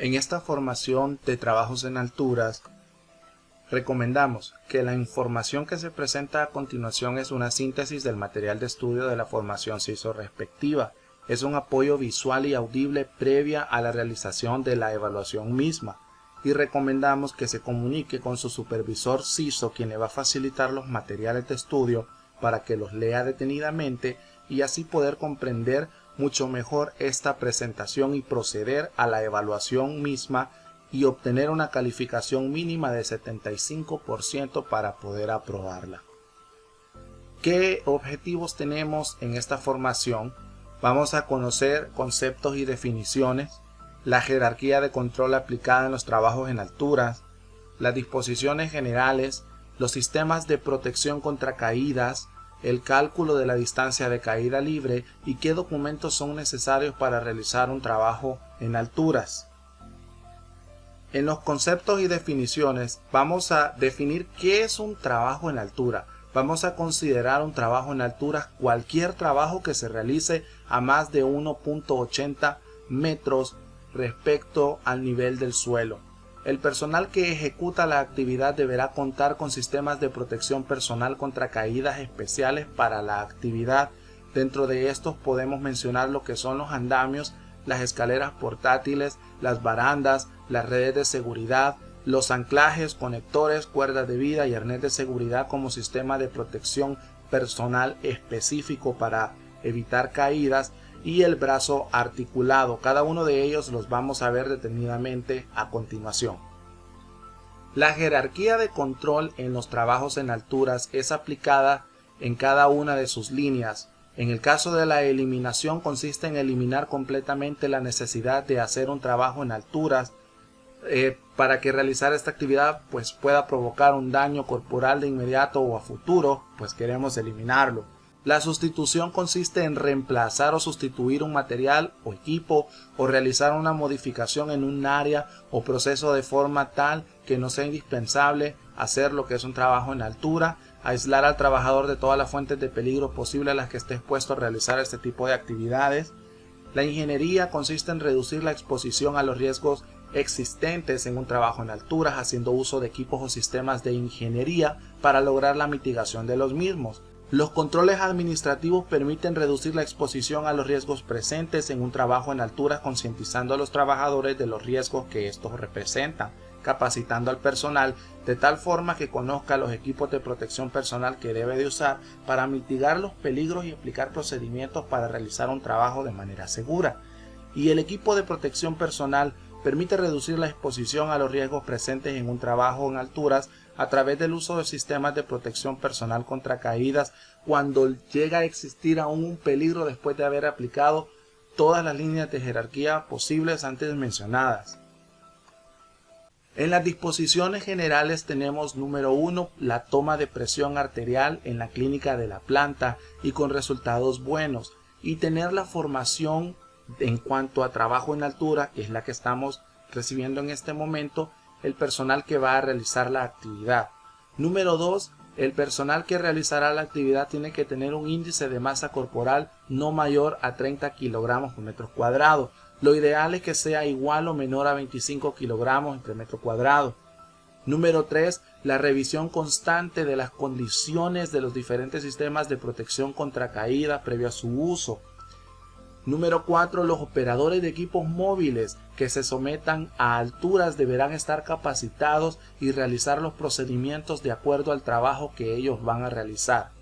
En esta formación de trabajos en alturas, recomendamos que la información que se presenta a continuación es una síntesis del material de estudio de la formación CISO respectiva. Es un apoyo visual y audible previa a la realización de la evaluación misma. Y recomendamos que se comunique con su supervisor CISO, quien le va a facilitar los materiales de estudio para que los lea detenidamente y así poder comprender mucho mejor esta presentación y proceder a la evaluación misma y obtener una calificación mínima de 75% para poder aprobarla. ¿Qué objetivos tenemos en esta formación? Vamos a conocer conceptos y definiciones, la jerarquía de control aplicada en los trabajos en alturas, las disposiciones generales, los sistemas de protección contra caídas, el cálculo de la distancia de caída libre y qué documentos son necesarios para realizar un trabajo en alturas. En los conceptos y definiciones vamos a definir qué es un trabajo en altura. Vamos a considerar un trabajo en alturas cualquier trabajo que se realice a más de 1.80 metros respecto al nivel del suelo. El personal que ejecuta la actividad deberá contar con sistemas de protección personal contra caídas especiales para la actividad. Dentro de estos podemos mencionar lo que son los andamios, las escaleras portátiles, las barandas, las redes de seguridad, los anclajes, conectores, cuerdas de vida y arnés de seguridad como sistema de protección personal específico para evitar caídas, y el brazo articulado. Cada uno de ellos los vamos a ver detenidamente a continuación. La jerarquía de control en los trabajos en alturas es aplicada en cada una de sus líneas. En el caso de la eliminación consiste en eliminar completamente la necesidad de hacer un trabajo en alturas para que realizar esta actividad pueda provocar un daño corporal de inmediato o a futuro, pues queremos eliminarlo. La sustitución consiste en reemplazar o sustituir un material o equipo o realizar una modificación en un área o proceso de forma tal que no sea indispensable hacer lo que es un trabajo en altura, aislar al trabajador de todas las fuentes de peligro posible a las que esté expuesto a realizar este tipo de actividades. La ingeniería consiste en reducir la exposición a los riesgos existentes en un trabajo en alturas haciendo uso de equipos o sistemas de ingeniería para lograr la mitigación de los mismos. Los controles administrativos permiten reducir la exposición a los riesgos presentes en un trabajo en alturas, concientizando a los trabajadores de los riesgos que estos representan, capacitando al personal de tal forma que conozca los equipos de protección personal que debe de usar para mitigar los peligros y aplicar procedimientos para realizar un trabajo de manera segura. Y el equipo de protección personal permite reducir la exposición a los riesgos presentes en un trabajo en alturas a través del uso de sistemas de protección personal contra caídas cuando llega a existir aún un peligro después de haber aplicado todas las líneas de jerarquía posibles antes mencionadas. En las disposiciones generales tenemos número 1, la toma de presión arterial en la clínica de la planta y con resultados buenos, y tener la formación en cuanto a trabajo en altura, que es la que estamos recibiendo en este momento, el personal que va a realizar la actividad. Número 2, el personal que realizará la actividad tiene que tener un índice de masa corporal no mayor a 30 kilogramos por metro cuadrado. Lo ideal es que sea igual o menor a 25 kilogramos por metro cuadrado. Número 3, la revisión constante de las condiciones de los diferentes sistemas de protección contra caída previo a su uso. Número 4, los operadores de equipos móviles que se sometan a alturas deberán estar capacitados y realizar los procedimientos de acuerdo al trabajo que ellos van a realizar.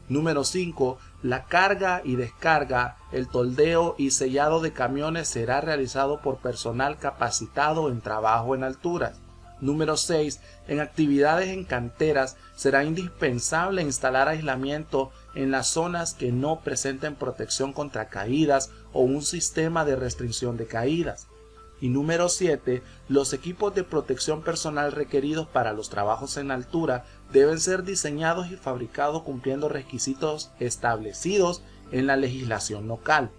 Número 5, la carga y descarga, el toldeo y sellado de camiones será realizado por personal capacitado en trabajo en alturas. Número 6, en actividades en canteras será indispensable instalar aislamiento en las zonas que no presenten protección contra caídas o un sistema de restricción de caídas. Y número 7, los equipos de protección personal requeridos para los trabajos en altura deben ser diseñados y fabricados cumpliendo requisitos establecidos en la legislación local.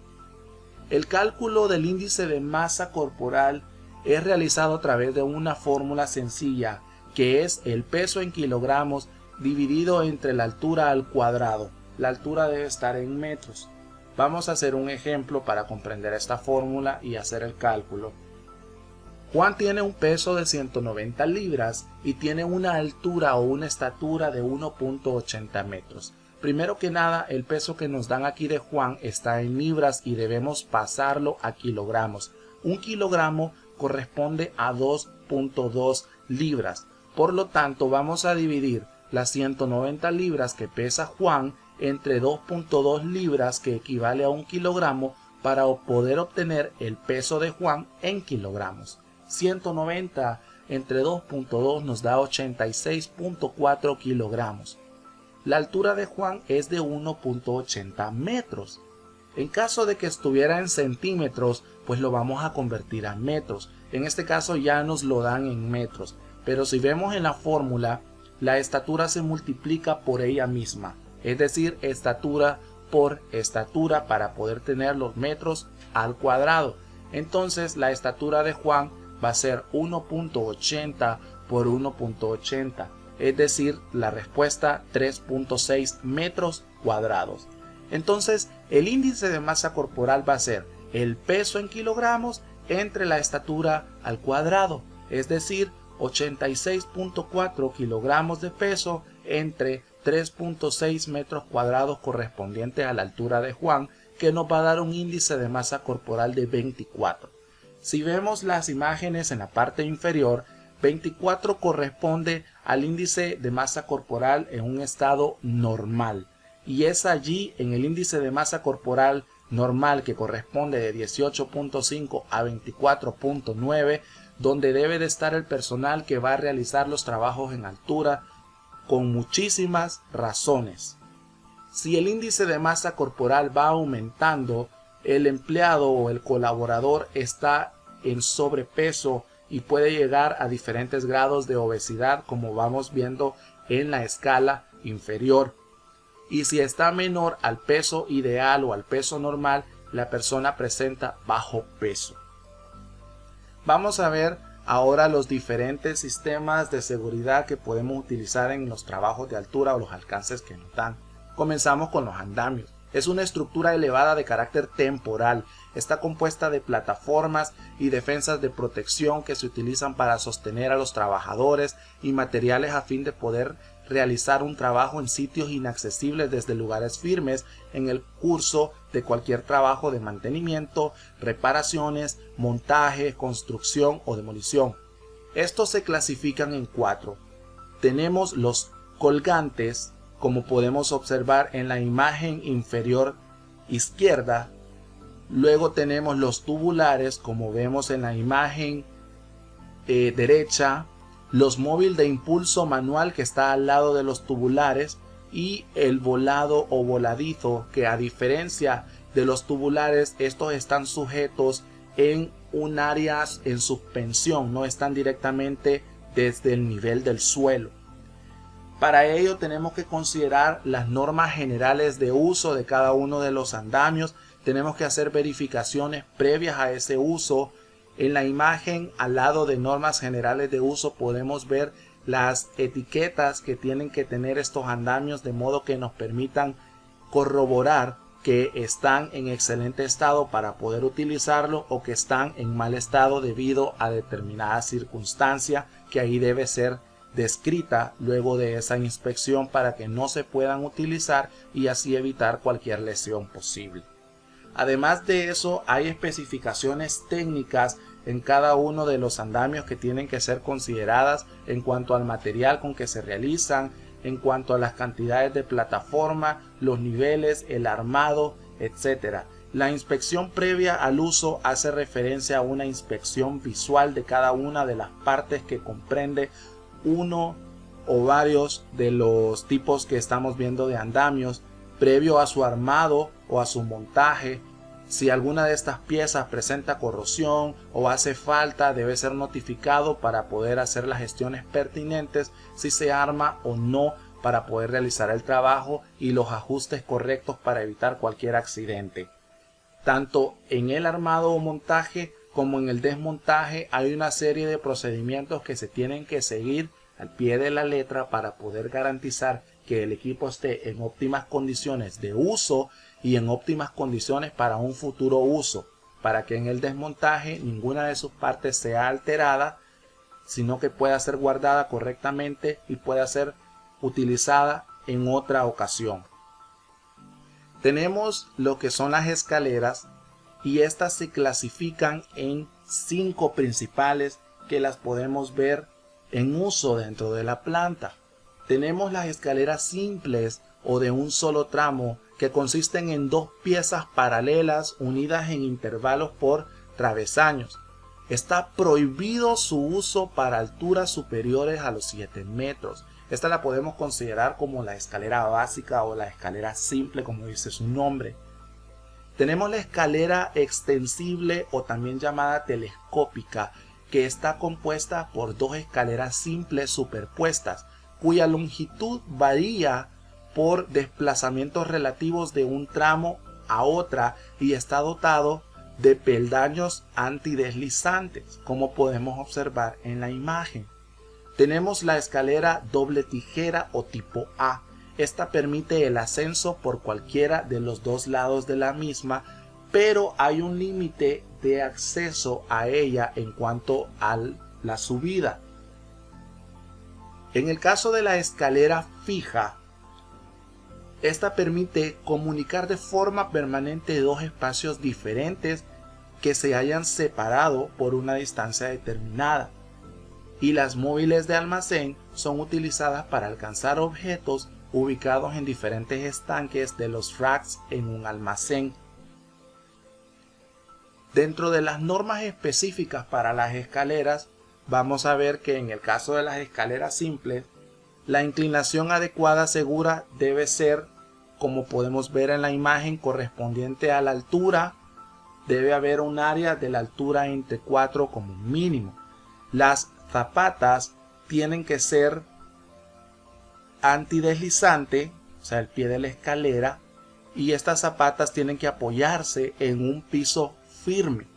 El cálculo del índice de masa corporal es realizado a través de una fórmula sencilla que es el peso en kilogramos dividido entre la altura al cuadrado. La altura debe estar en metros. Vamos a hacer un ejemplo para comprender esta fórmula y hacer el cálculo. Juan tiene un peso de 190 libras y tiene una altura o una estatura de 1.80 metros. Primero que nada, el peso que nos dan aquí de Juan está en libras y debemos pasarlo a kilogramos. Un kilogramo corresponde a 2.2 libras. Por lo tanto, vamos a dividir las 190 libras que pesa Juan entre 2.2 libras, que equivale a 1 kilogramo, para poder obtener el peso de Juan en kilogramos. 190 entre 2.2 nos da 86.4 kilogramos. La altura de Juan es de 1.80 metros. En caso de que estuviera en centímetros, pues lo vamos a convertir a metros. En este caso ya nos lo dan en metros. Pero si vemos en la fórmula, la estatura se multiplica por ella misma. Es decir, estatura por estatura para poder tener los metros al cuadrado. Entonces la estatura de Juan va a ser 1.80 por 1.80. Es decir, la respuesta 3.6 metros cuadrados. Entonces, el índice de masa corporal va a ser el peso en kilogramos entre la estatura al cuadrado, es decir, 86.4 kilogramos de peso entre 3.6 metros cuadrados correspondientes a la altura de Juan, que nos va a dar un índice de masa corporal de 24. Si vemos las imágenes en la parte inferior, 24 corresponde al índice de masa corporal en un estado normal. Y es allí, en el índice de masa corporal normal, que corresponde de 18.5 a 24.9, donde debe de estar el personal que va a realizar los trabajos en altura, con muchísimas razones. Si el índice de masa corporal va aumentando, el empleado o el colaborador está en sobrepeso y puede llegar a diferentes grados de obesidad, como vamos viendo en la escala inferior. Y si está menor al peso ideal o al peso normal, la persona presenta bajo peso. Vamos a ver ahora los diferentes sistemas de seguridad que podemos utilizar en los trabajos de altura o los alcances que nos dan. Comenzamos con los andamios. Es una estructura elevada de carácter temporal. Está compuesta de plataformas y defensas de protección que se utilizan para sostener a los trabajadores y materiales a fin de poder realizar un trabajo en sitios inaccesibles desde lugares firmes en el curso de cualquier trabajo de mantenimiento, reparaciones, montaje, construcción o demolición. Estos se clasifican en 4. Tenemos los colgantes, como podemos observar en la imagen inferior izquierda. Luego tenemos los tubulares, como vemos en la imagen derecha. Los móviles de impulso manual, que está al lado de los tubulares, y el volado o voladizo, que a diferencia de los tubulares, estos están sujetos en un área en suspensión, no están directamente desde el nivel del suelo. Para ello tenemos que considerar las normas generales de uso de cada uno de los andamios. Tenemos que hacer verificaciones previas a ese uso. En la imagen, al lado de normas generales de uso, podemos ver las etiquetas que tienen que tener estos andamios, de modo que nos permitan corroborar que están en excelente estado para poder utilizarlo, o que están en mal estado debido a determinada circunstancia que ahí debe ser descrita luego de esa inspección, para que no se puedan utilizar y así evitar cualquier lesión posible. Además de eso, hay especificaciones técnicas en cada uno de los andamios que tienen que ser consideradas en cuanto al material con que se realizan, en cuanto a las cantidades de plataforma, los niveles, el armado, etc. La inspección previa al uso hace referencia a una inspección visual de cada una de las partes que comprende uno o varios de los tipos que estamos viendo de andamios, previo a su armado o a su montaje. Si alguna de estas piezas presenta corrosión o hace falta, debe ser notificado para poder hacer las gestiones pertinentes, si se arma o no, para poder realizar el trabajo y los ajustes correctos para evitar cualquier accidente. Tanto en el armado o montaje como en el desmontaje hay una serie de procedimientos que se tienen que seguir al pie de la letra para poder garantizar que el equipo esté en óptimas condiciones de uso y en óptimas condiciones para un futuro uso. para que en el desmontaje ninguna de sus partes sea alterada, sino que pueda ser guardada correctamente y pueda ser utilizada en otra ocasión. Tenemos lo que son las escaleras, y estas se clasifican en 5 principales que las podemos ver en uso dentro de la planta. Tenemos las escaleras simples o de un solo tramo, que consisten en 2 piezas paralelas unidas en intervalos por travesaños. Está prohibido su uso para alturas superiores a los 7 metros. Esta la podemos considerar como la escalera básica o la escalera simple, como dice su nombre. Tenemos la escalera extensible o también llamada telescópica, que está compuesta por 2 escaleras simples superpuestas, cuya longitud varía por desplazamientos relativos de un tramo a otra y está dotado de peldaños antideslizantes, como podemos observar en la imagen. Tenemos la escalera doble tijera o tipo A. Esta permite el ascenso por cualquiera de los 2 lados de la misma, pero hay un límite de acceso a ella en cuanto a la subida. En el caso de la escalera fija, esta permite comunicar de forma permanente 2 espacios diferentes que se hayan separado por una distancia determinada. Y las móviles de almacén son utilizadas para alcanzar objetos ubicados en diferentes estanques de los racks en un almacén. Dentro de las normas específicas para las escaleras, vamos a ver que en el caso de las escaleras simples, la inclinación adecuada segura debe ser, como podemos ver en la imagen, correspondiente a la altura. Debe haber un área de la altura entre 4 como mínimo. Las zapatas tienen que ser antideslizante, o sea, el pie de la escalera, y estas zapatas tienen que apoyarse en un piso firme.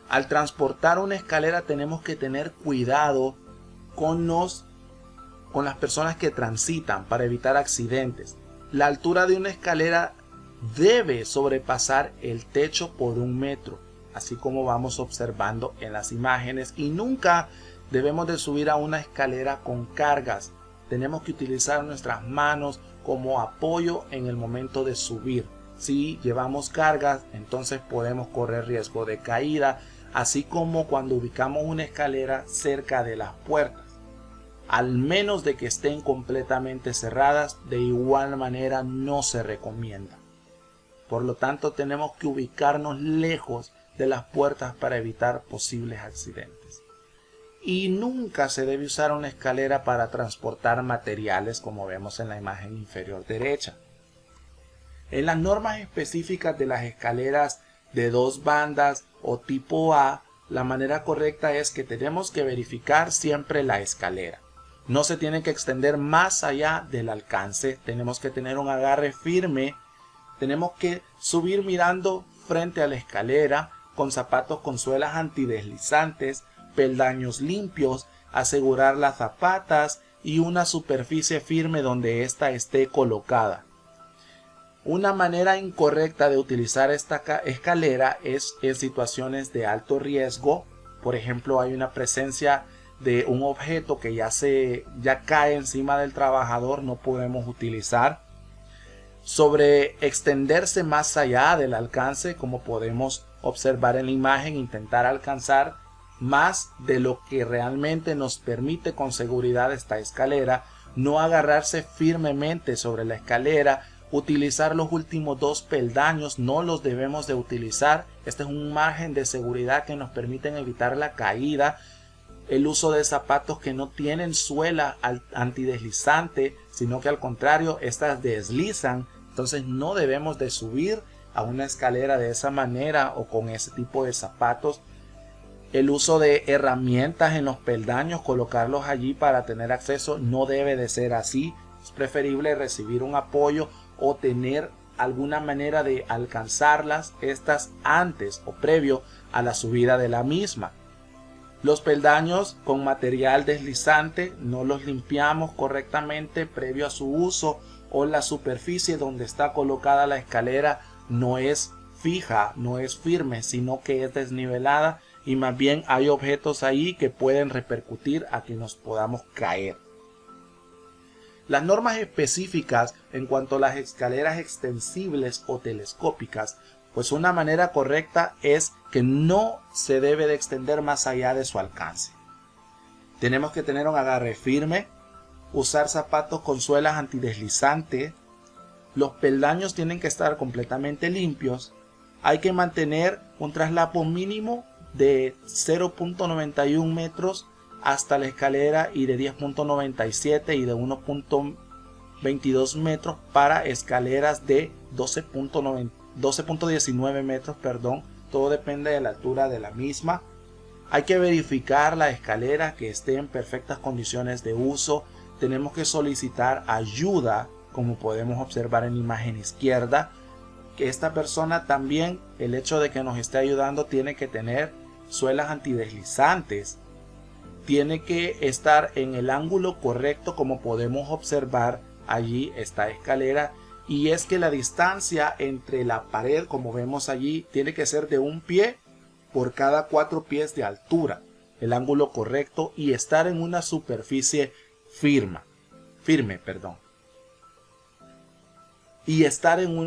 Al transportar una escalera tenemos que tener cuidado con las personas que transitan para evitar accidentes. La altura de una escalera debe sobrepasar el techo por 1 metro, así como vamos observando en las imágenes, y nunca debemos de subir a una escalera con cargas. Tenemos que utilizar nuestras manos como apoyo en el momento de subir. Si llevamos cargas, entonces podemos correr riesgo de caída, así como cuando ubicamos una escalera cerca de las puertas. Al menos de que estén completamente cerradas, de igual manera no se recomienda. Por lo tanto, tenemos que ubicarnos lejos de las puertas para evitar posibles accidentes. Y nunca se debe usar una escalera para transportar materiales, como vemos en la imagen inferior derecha. En las normas específicas de las escaleras de 2 bandas o tipo A, la manera correcta es que tenemos que verificar siempre la escalera. No se tiene que extender más allá del alcance, tenemos que tener un agarre firme, tenemos que subir mirando frente a la escalera con zapatos con suelas antideslizantes, peldaños limpios, asegurar las zapatas y una superficie firme donde ésta esté colocada. Una manera incorrecta de utilizar esta escalera es en situaciones de alto riesgo. Por ejemplo, hay una presencia de un objeto que ya cae encima del trabajador, no podemos utilizar. Sobre extenderse más allá del alcance, como podemos observar en la imagen, intentar alcanzar más de lo que realmente nos permite con seguridad esta escalera, no agarrarse firmemente sobre la escalera, utilizar los últimos 2 peldaños, no los debemos de utilizar. Este es un margen de seguridad que nos permiten evitar la caída. El uso de zapatos que no tienen suela antideslizante, sino que al contrario, estas deslizan. Entonces no debemos de subir a una escalera de esa manera o con ese tipo de zapatos. El uso de herramientas en los peldaños, colocarlos allí para tener acceso, no debe de ser así. Es preferible recibir un apoyo o tener alguna manera de alcanzarlas estas antes o previo a la subida de la misma. Los peldaños con material deslizante no los limpiamos correctamente previo a su uso, o la superficie donde está colocada la escalera no es fija, no es firme, sino que es desnivelada y más bien hay objetos ahí que pueden repercutir a que nos podamos caer. Las normas específicas en cuanto a las escaleras extensibles o telescópicas, pues una manera correcta es que no se debe de extender más allá de su alcance. Tenemos que tener un agarre firme, usar zapatos con suelas antideslizantes, los peldaños tienen que estar completamente limpios, hay que mantener un traslapo mínimo de 0.91 metros hasta la escalera y de 10.97 y de 1.22 metros para escaleras de 12.19 metros, todo depende de la altura de la misma. Hay que verificar la escalera que esté en perfectas condiciones de uso. Tenemos que solicitar ayuda, como podemos observar en la imagen izquierda, que esta persona también, el hecho de que nos esté ayudando, tiene que tener suelas antideslizantes, tiene que estar en el ángulo correcto, como podemos observar allí esta escalera, y es que la distancia entre la pared, como vemos allí, tiene que ser de 1 pie por cada 4 pies de altura, el ángulo correcto, y estar en una superficie firme, y estar en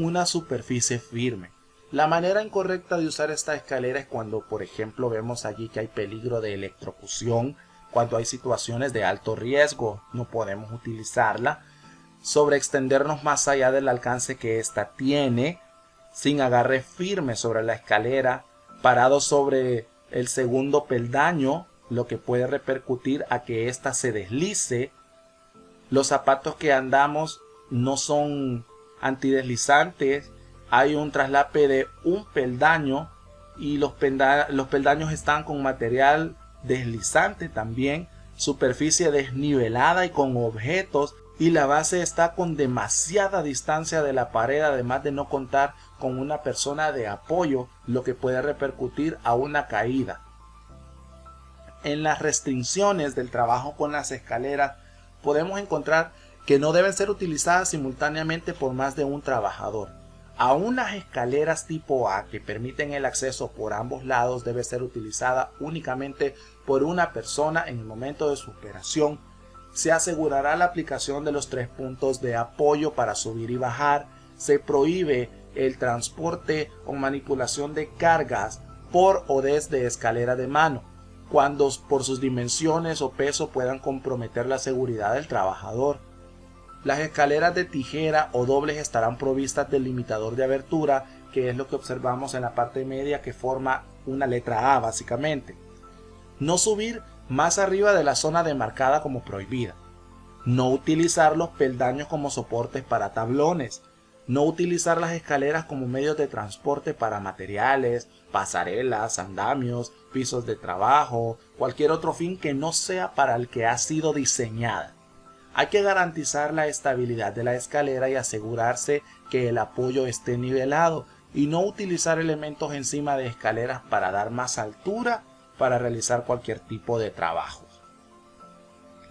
una superficie firme. La manera incorrecta de usar esta escalera es cuando, por ejemplo, vemos allí que hay peligro de electrocución, cuando hay situaciones de alto riesgo, no podemos utilizarla. Sobreextendernos más allá del alcance que ésta tiene, sin agarre firme sobre la escalera, parado sobre el segundo peldaño, lo que puede repercutir a que ésta se deslice. Los zapatos que andamos no son antideslizantes, hay un traslape de un peldaño y los peldaños están con material deslizante también, superficie desnivelada y con objetos, y la base está con demasiada distancia de la pared, además de no contar con una persona de apoyo, lo que puede repercutir a una caída. En las restricciones del trabajo con las escaleras podemos encontrar que no deben ser utilizadas simultáneamente por más de un trabajador. Aún las escaleras tipo A, que permiten el acceso por ambos lados, debe ser utilizada únicamente por una persona en el momento de su operación. Se asegurará la aplicación de los 3 puntos de apoyo para subir y bajar. Se prohíbe el transporte o manipulación de cargas por o desde escalera de mano, cuando por sus dimensiones o peso puedan comprometer la seguridad del trabajador. Las escaleras de tijera o dobles estarán provistas del limitador de abertura, que es lo que observamos en la parte media, que forma una letra A básicamente. No subir más arriba de la zona demarcada como prohibida. No utilizar los peldaños como soportes para tablones. No utilizar las escaleras como medios de transporte para materiales, pasarelas, andamios, pisos de trabajo, cualquier otro fin que no sea para el que ha sido diseñada. Hay que garantizar la estabilidad de la escalera y asegurarse que el apoyo esté nivelado, y no utilizar elementos encima de escaleras para dar más altura para realizar cualquier tipo de trabajo.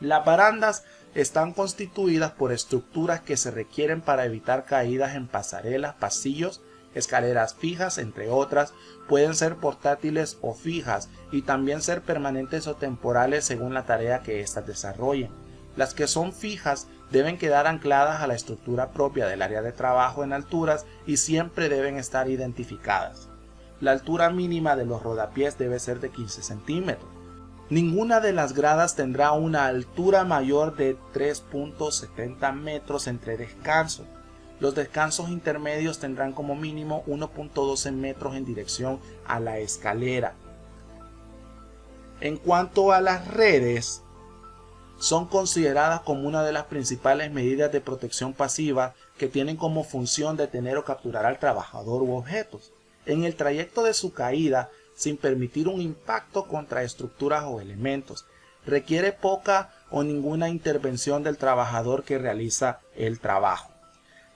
Las barandas están constituidas por estructuras que se requieren para evitar caídas en pasarelas, pasillos, escaleras fijas, entre otras. Pueden ser portátiles o fijas, y también ser permanentes o temporales según la tarea que éstas desarrollen. Las que son fijas deben quedar ancladas a la estructura propia del área de trabajo en alturas y siempre deben estar identificadas. La altura mínima de los rodapiés debe ser de 15 centímetros. Ninguna de las gradas tendrá una altura mayor de 3.70 metros entre descansos. Los descansos intermedios tendrán como mínimo 1.12 metros en dirección a la escalera. En cuanto a las redes, son consideradas como una de las principales medidas de protección pasiva que tienen como función detener o capturar al trabajador u objetos en el trayecto de su caída sin permitir un impacto contra estructuras o elementos. Requiere poca o ninguna intervención del trabajador que realiza el trabajo.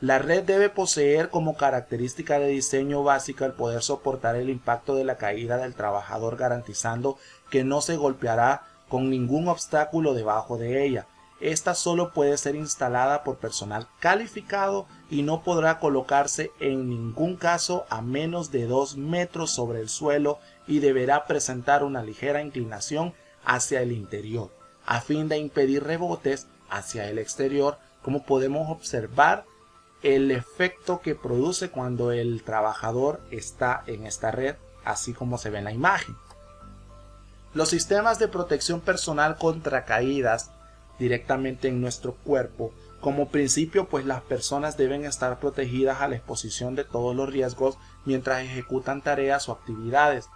La red debe poseer como característica de diseño básica el poder soportar el impacto de la caída del trabajador, garantizando que no se golpeará con ningún obstáculo debajo de ella. esta solo puede ser instalada por personal calificado y no podrá colocarse en ningún caso a menos de 2 metros sobre el suelo y deberá presentar una ligera inclinación hacia el interior, a fin de impedir rebotes hacia el exterior, como podemos observar el efecto que produce cuando el trabajador está en esta red, así como se ve en la imagen. Los sistemas de protección personal contra caídas directamente en nuestro cuerpo, como principio, pues las personas deben estar protegidas a la exposición de todos los riesgos mientras ejecutan tareas o actividades.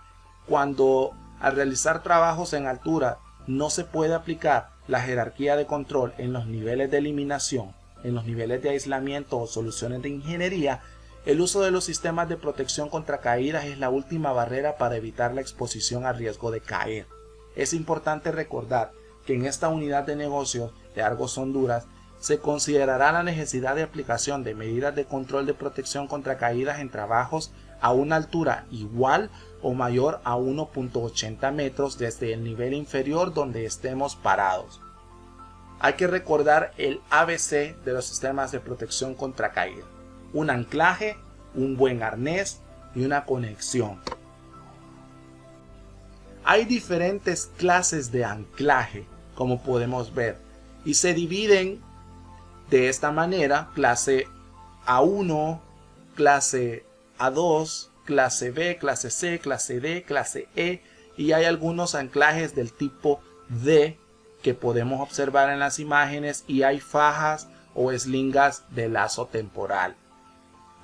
Cuando al realizar trabajos en altura no se puede aplicar la jerarquía de control en los niveles de eliminación, en los niveles de aislamiento o soluciones de ingeniería, el uso de los sistemas de protección contra caídas es la última barrera para evitar la exposición al riesgo de caer. Es importante recordar que en esta unidad de negocios de Argos Honduras se considerará la necesidad de aplicación de medidas de control de protección contra caídas en trabajos a una altura igual o mayor a 1.80 metros desde el nivel inferior donde estemos parados. Hay que recordar el ABC de los sistemas de protección contra caída: un anclaje, un buen arnés y una conexión. Hay diferentes clases de anclaje, como podemos ver, y se dividen de esta manera: clase A1, clase A2, clase B, clase C, clase D, clase E, y hay algunos anclajes del tipo D que podemos observar en las imágenes, y hay fajas o eslingas de lazo temporal.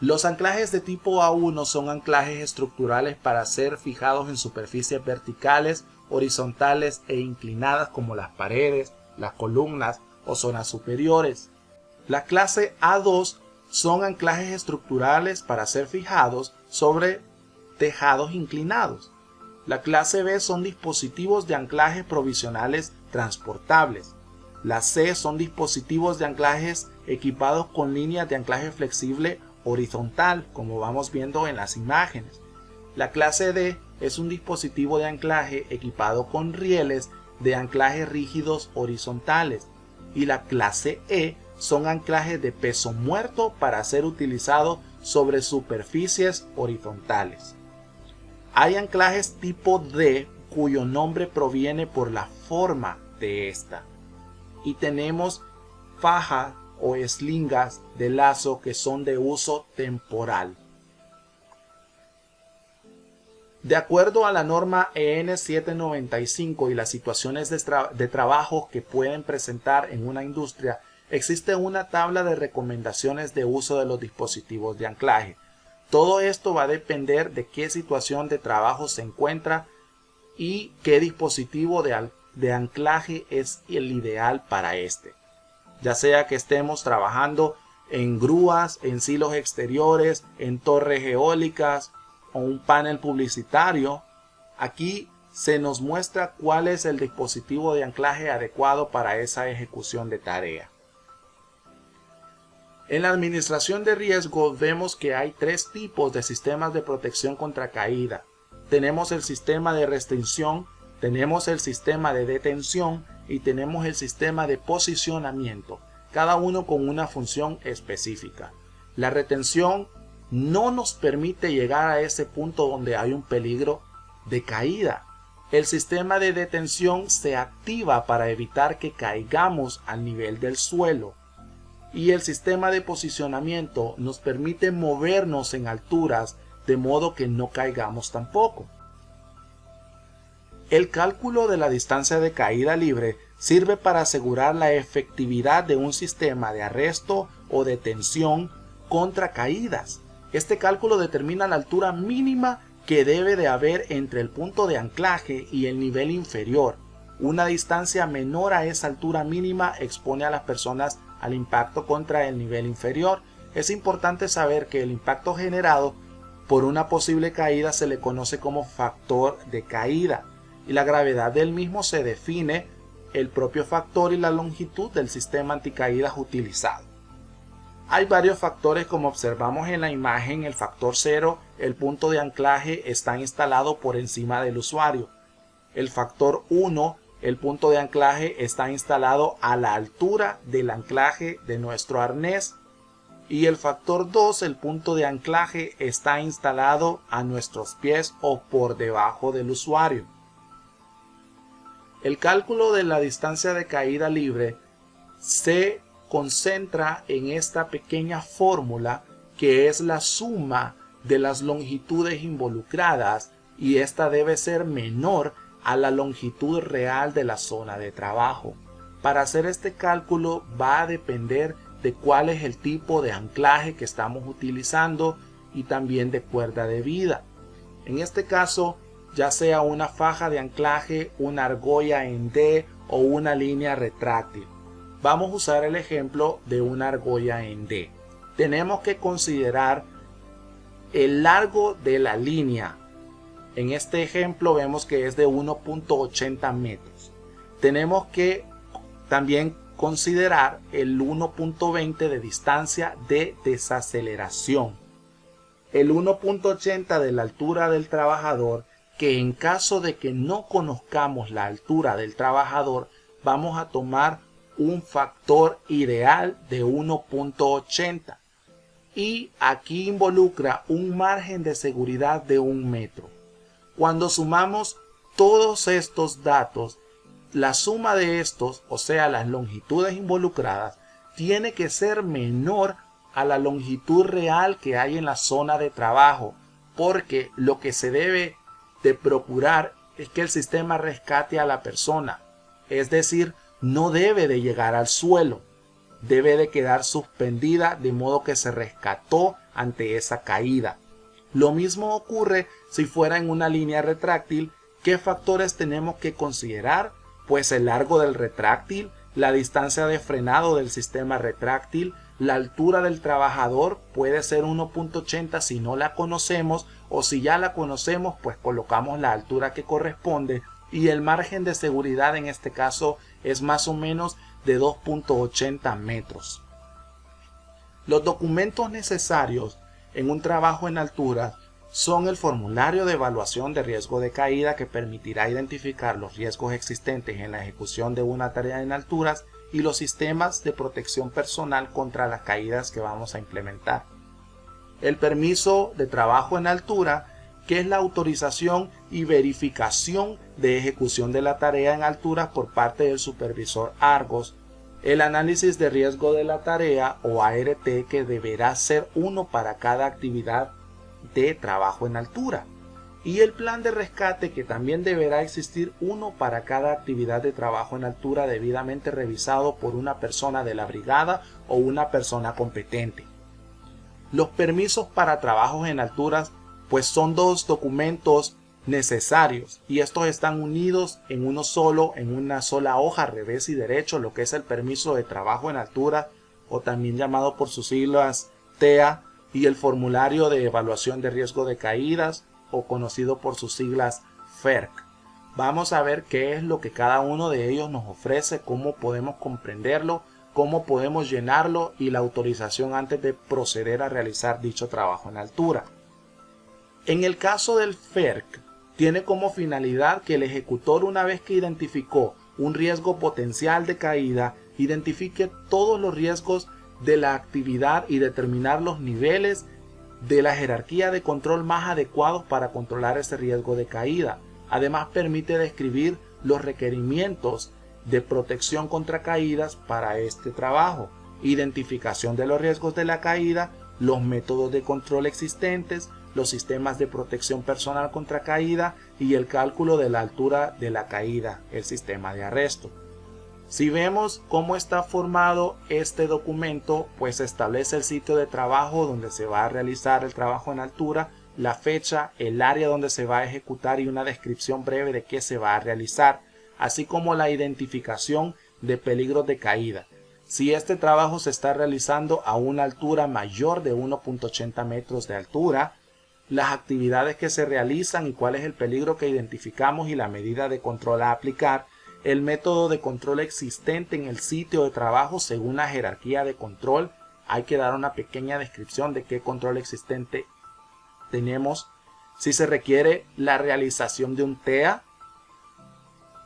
Los anclajes de tipo A1 son anclajes estructurales para ser fijados en superficies verticales, horizontales e inclinadas como las paredes, las columnas o zonas superiores. La clase A2 son anclajes estructurales para ser fijados sobre tejados inclinados. La clase B son dispositivos de anclaje provisionales transportables. La C son dispositivos de anclajes equipados con líneas de anclaje flexible horizontal, como vamos viendo en las imágenes. La clase D es un dispositivo de anclaje equipado con rieles de anclaje rígidos horizontales. Y la clase E son anclajes de peso muerto para ser utilizados sobre superficies horizontales. Hay anclajes tipo D cuyo nombre proviene por la forma de esta. Y tenemos fajas o eslingas de lazo que son de uso temporal. De acuerdo a la norma EN 795 y las situaciones de trabajo que pueden presentar en una industria, existe una tabla de recomendaciones de uso de los dispositivos de anclaje. Todo esto va a depender de qué situación de trabajo se encuentra y qué dispositivo de anclaje es el ideal para este. Ya sea que estemos trabajando en grúas, en silos exteriores, en torres eólicas o un panel publicitario, aquí se nos muestra cuál es el dispositivo de anclaje adecuado para esa ejecución de tarea. En la administración de riesgo vemos que hay 3 tipos de sistemas de protección contra caída. Tenemos el sistema de restricción, tenemos el sistema de detención y tenemos el sistema de posicionamiento, cada uno con una función específica. La retención no nos permite llegar a ese punto donde hay un peligro de caída. El sistema de detención se activa para evitar que caigamos al nivel del suelo. Y el sistema de posicionamiento nos permite movernos en alturas de modo que no caigamos tampoco. El cálculo de la distancia de caída libre sirve para asegurar la efectividad de un sistema de arresto o detención contra caídas. Este cálculo determina la altura mínima que debe de haber entre el punto de anclaje y el nivel inferior. Una distancia menor a esa altura mínima expone a las personas al impacto contra el nivel inferior. Es importante saber que el impacto generado por una posible caída se le conoce como factor de caída y la gravedad del mismo se define el propio factor y la longitud del sistema anticaídas utilizado. Hay varios factores como observamos en la imagen. El factor 0, el punto de anclaje está instalado por encima del usuario. El factor 1 el punto de anclaje está instalado a la altura del anclaje de nuestro arnés. Y el factor 2, el punto de anclaje, está instalado a nuestros pies o por debajo del usuario. El cálculo de la distancia de caída libre se concentra en esta pequeña fórmula que es la suma de las longitudes involucradas, y esta debe ser menor a la longitud real de la zona de trabajo. Para hacer este cálculo va a depender de cuál es el tipo de anclaje que estamos utilizando y también de cuerda de vida. En este caso, ya sea una faja de anclaje, una argolla en D o una línea retráctil. Vamos a usar el ejemplo de una argolla en D. Tenemos que considerar el largo de la línea. En este ejemplo vemos que es de 1.80 metros. Tenemos que también considerar el 1.20 de distancia de desaceleración. El 1.80 de la altura del trabajador, que en caso de que no conozcamos la altura del trabajador, vamos a tomar un factor ideal de 1.80. Y aquí involucra un margen de seguridad de 1 metro. Cuando sumamos todos estos datos, la suma de estos, o sea, las longitudes involucradas, tiene que ser menor a la longitud real que hay en la zona de trabajo, porque lo que se debe de procurar es que el sistema rescate a la persona, es decir, no debe de llegar al suelo, debe de quedar suspendida de modo que se rescató ante esa caída. Lo mismo ocurre si fuera en una línea retráctil. ¿Qué factores tenemos que considerar? Pues el largo del retráctil, la distancia de frenado del sistema retráctil, la altura del trabajador, puede ser 1.80 si no la conocemos, o si ya la conocemos pues colocamos la altura que corresponde, y el margen de seguridad en este caso es más o menos de 2.80 metros. Los documentos necesarios en un trabajo en altura son el formulario de evaluación de riesgo de caída, que permitirá identificar los riesgos existentes en la ejecución de una tarea en alturas, y los sistemas de protección personal contra las caídas que vamos a implementar. El permiso de trabajo en altura, que es la autorización y verificación de ejecución de la tarea en alturas por parte del supervisor Argos. El análisis de riesgo de la tarea, o ART, que deberá ser uno para cada actividad de trabajo en altura. Y el plan de rescate, que también deberá existir uno para cada actividad de trabajo en altura, debidamente revisado por una persona de la brigada o una persona competente. Los permisos para trabajos en alturas pues son 2 documentos necesarios, y estos están unidos en uno solo, en una sola hoja, revés y derecho, lo que es el permiso de trabajo en altura, o también llamado por sus siglas TEA, y el formulario de evaluación de riesgo de caídas, o conocido por sus siglas FERC. Vamos a ver qué es lo que cada uno de ellos nos ofrece, cómo podemos comprenderlo, cómo podemos llenarlo y la autorización antes de proceder a realizar dicho trabajo en altura. En el caso del FERC, tiene como finalidad que el ejecutor, una vez que identificó un riesgo potencial de caída, identifique todos los riesgos de la actividad y determinar los niveles de la jerarquía de control más adecuados para controlar ese riesgo de caída. Además, permite describir los requerimientos de protección contra caídas para este trabajo, identificación de los riesgos de la caída, los métodos de control existentes, los sistemas de protección personal contra caída y el cálculo de la altura de la caída, el sistema de arresto. Si vemos cómo está formado este documento, pues establece el sitio de trabajo donde se va a realizar el trabajo en altura, la fecha, el área donde se va a ejecutar y una descripción breve de qué se va a realizar, así como la identificación de peligros de caída. Si este trabajo se está realizando a una altura mayor de 1.80 metros de altura, las actividades que se realizan y cuál es el peligro que identificamos y la medida de control a aplicar, el método de control existente en el sitio de trabajo según la jerarquía de control. Hay que dar una pequeña descripción de qué control existente tenemos, si se requiere la realización de un TEA,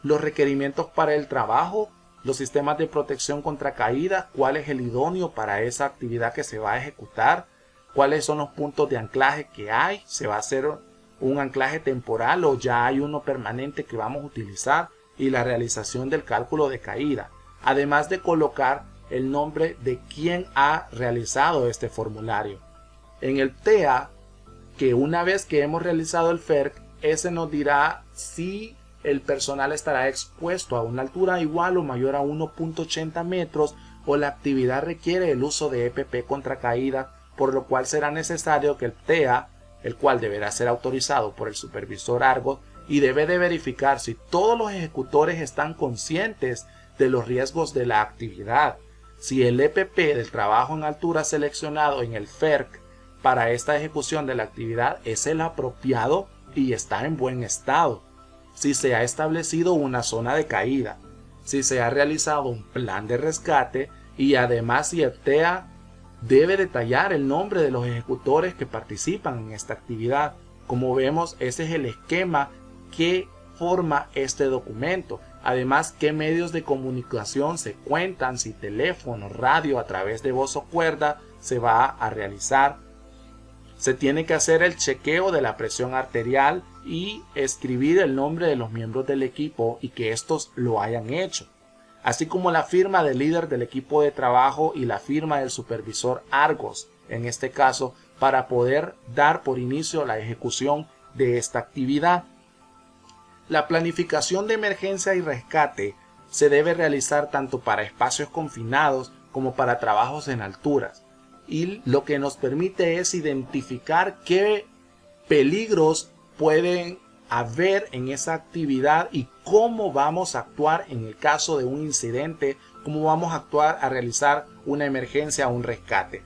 los requerimientos para el trabajo, los sistemas de protección contra caída, cuál es el idóneo para esa actividad que se va a ejecutar, cuáles son los puntos de anclaje que hay, se va a hacer un anclaje temporal o ya hay uno permanente que vamos a utilizar, y la realización del cálculo de caída, además de colocar el nombre de quien ha realizado este formulario. En el TEA, que una vez que hemos realizado el FERC, ese nos dirá si el personal estará expuesto a una altura igual o mayor a 1.80 metros o la actividad requiere el uso de EPP contra caída, por lo cual será necesario que el TEA, el cual deberá ser autorizado por el supervisor Argos, y debe de verificar si todos los ejecutores están conscientes de los riesgos de la actividad, si el EPP del trabajo en altura seleccionado en el FERC para esta ejecución de la actividad es el apropiado y está en buen estado, si se ha establecido una zona de caída, si se ha realizado un plan de rescate y además si el TEA debe detallar el nombre de los ejecutores que participan en esta actividad. Como vemos, ese es el esquema que forma este documento. Además, qué medios de comunicación se cuentan, si teléfono, radio, a través de voz o cuerda se va a realizar. Se tiene que hacer el chequeo de la presión arterial y escribir el nombre de los miembros del equipo y que estos lo hayan hecho, así como la firma del líder del equipo de trabajo y la firma del supervisor Argos, en este caso, para poder dar por inicio la ejecución de esta actividad. La planificación de emergencia y rescate se debe realizar tanto para espacios confinados como para trabajos en alturas, y lo que nos permite es identificar qué peligros pueden haber en esa actividad y cómo vamos a actuar en el caso de un incidente, cómo vamos a actuar a realizar una emergencia o un rescate.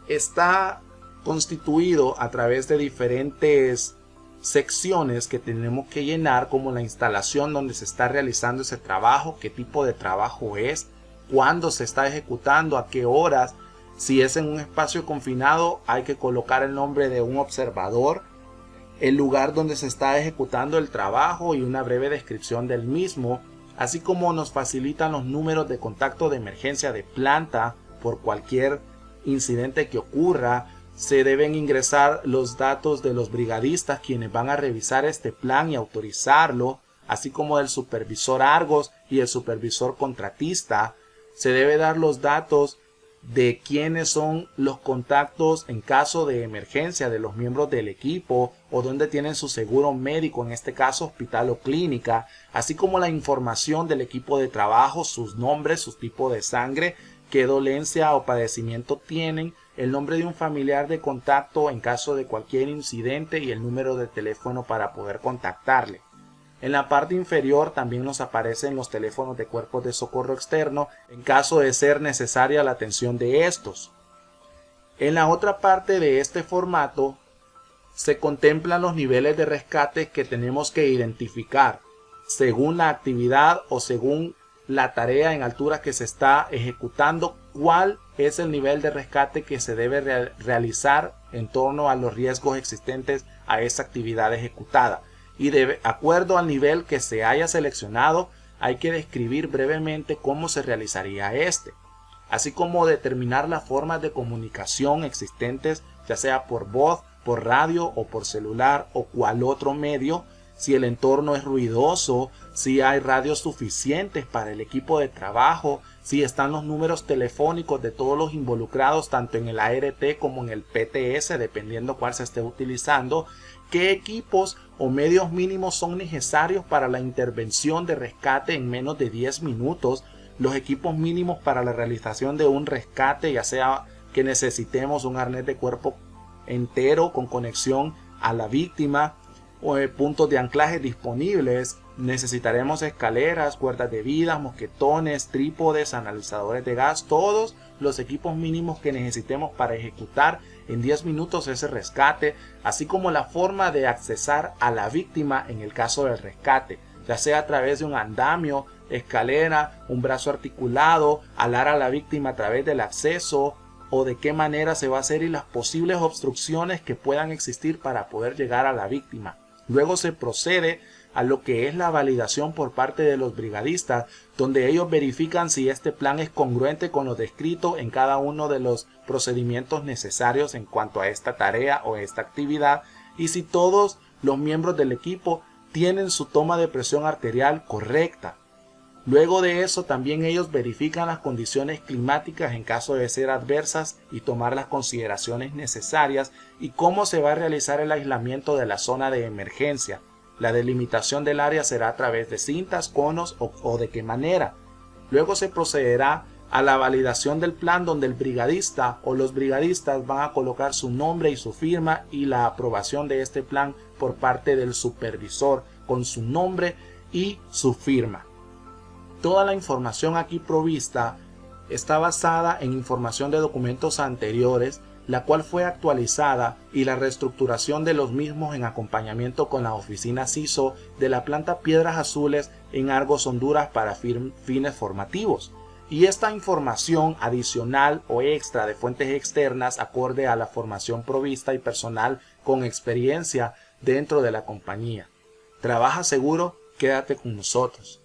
Está constituido a través de diferentes secciones que tenemos que llenar, como la instalación donde se está realizando ese trabajo, qué tipo de trabajo es, cuándo se está ejecutando, a qué horas. Si es en un espacio confinado, hay que colocar el nombre de un observador, el lugar donde se está ejecutando el trabajo y una breve descripción del mismo, así como nos facilitan los números de contacto de emergencia de planta por cualquier incidente que ocurra. Se deben ingresar los datos de los brigadistas quienes van a revisar este plan y autorizarlo, así como del supervisor Argos y el supervisor contratista. Se debe dar los datos de quiénes son los contactos en caso de emergencia de los miembros del equipo o dónde tienen su seguro médico, en este caso hospital o clínica, así como la información del equipo de trabajo, sus nombres, su tipo de sangre, qué dolencia o padecimiento tienen, el nombre de un familiar de contacto en caso de cualquier incidente y el número de teléfono para poder contactarle. En la parte inferior también nos aparecen los teléfonos de cuerpos de socorro externo en caso de ser necesaria la atención de estos. En la otra parte de este formato se contemplan los niveles de rescate que tenemos que identificar según la actividad o según la tarea en altura que se está ejecutando, cuál es el nivel de rescate que se debe realizar en torno a los riesgos existentes a esa actividad ejecutada. Y de acuerdo al nivel que se haya seleccionado, hay que describir brevemente cómo se realizaría este, así como determinar las formas de comunicación existentes, ya sea por voz, por radio o por celular o cual otro medio, si el entorno es ruidoso, si hay radios suficientes para el equipo de trabajo, si están los números telefónicos de todos los involucrados tanto en el ART como en el PTS, dependiendo cuál se esté utilizando, qué equipos o medios mínimos son necesarios para la intervención de rescate en menos de 10 minutos, los equipos mínimos para la realización de un rescate, ya sea que necesitemos un arnés de cuerpo entero con conexión a la víctima, o puntos de anclaje disponibles. Necesitaremos escaleras, cuerdas de vidas, mosquetones, trípodes, analizadores de gas, todos los equipos mínimos que necesitemos para ejecutar en 10 minutos ese rescate, así como la forma de accesar a la víctima en el caso del rescate, ya sea a través de un andamio, escalera, un brazo articulado, alar a la víctima a través del acceso, o de qué manera se va a hacer y las posibles obstrucciones que puedan existir para poder llegar a la víctima. Luego se procede a lo que es la validación por parte de los brigadistas, donde ellos verifican si este plan es congruente con lo descrito en cada uno de los procedimientos necesarios en cuanto a esta tarea o esta actividad, y si todos los miembros del equipo tienen su toma de presión arterial correcta. Luego de eso también ellos verifican las condiciones climáticas en caso de ser adversas y tomar las consideraciones necesarias y cómo se va a realizar el aislamiento de la zona de emergencia. La delimitación del área será a través de cintas, conos o de qué manera. Luego se procederá a la validación del plan, donde el brigadista o los brigadistas van a colocar su nombre y su firma y la aprobación de este plan por parte del supervisor con su nombre y su firma. Toda la información aquí provista está basada en información de documentos anteriores, la cual fue actualizada, y la reestructuración de los mismos en acompañamiento con la oficina CISO de la planta Piedras Azules en Argos, Honduras, para fines formativos. Y esta información adicional o extra de fuentes externas acorde a la formación provista y personal con experiencia dentro de la compañía. Trabaja seguro, quédate con nosotros.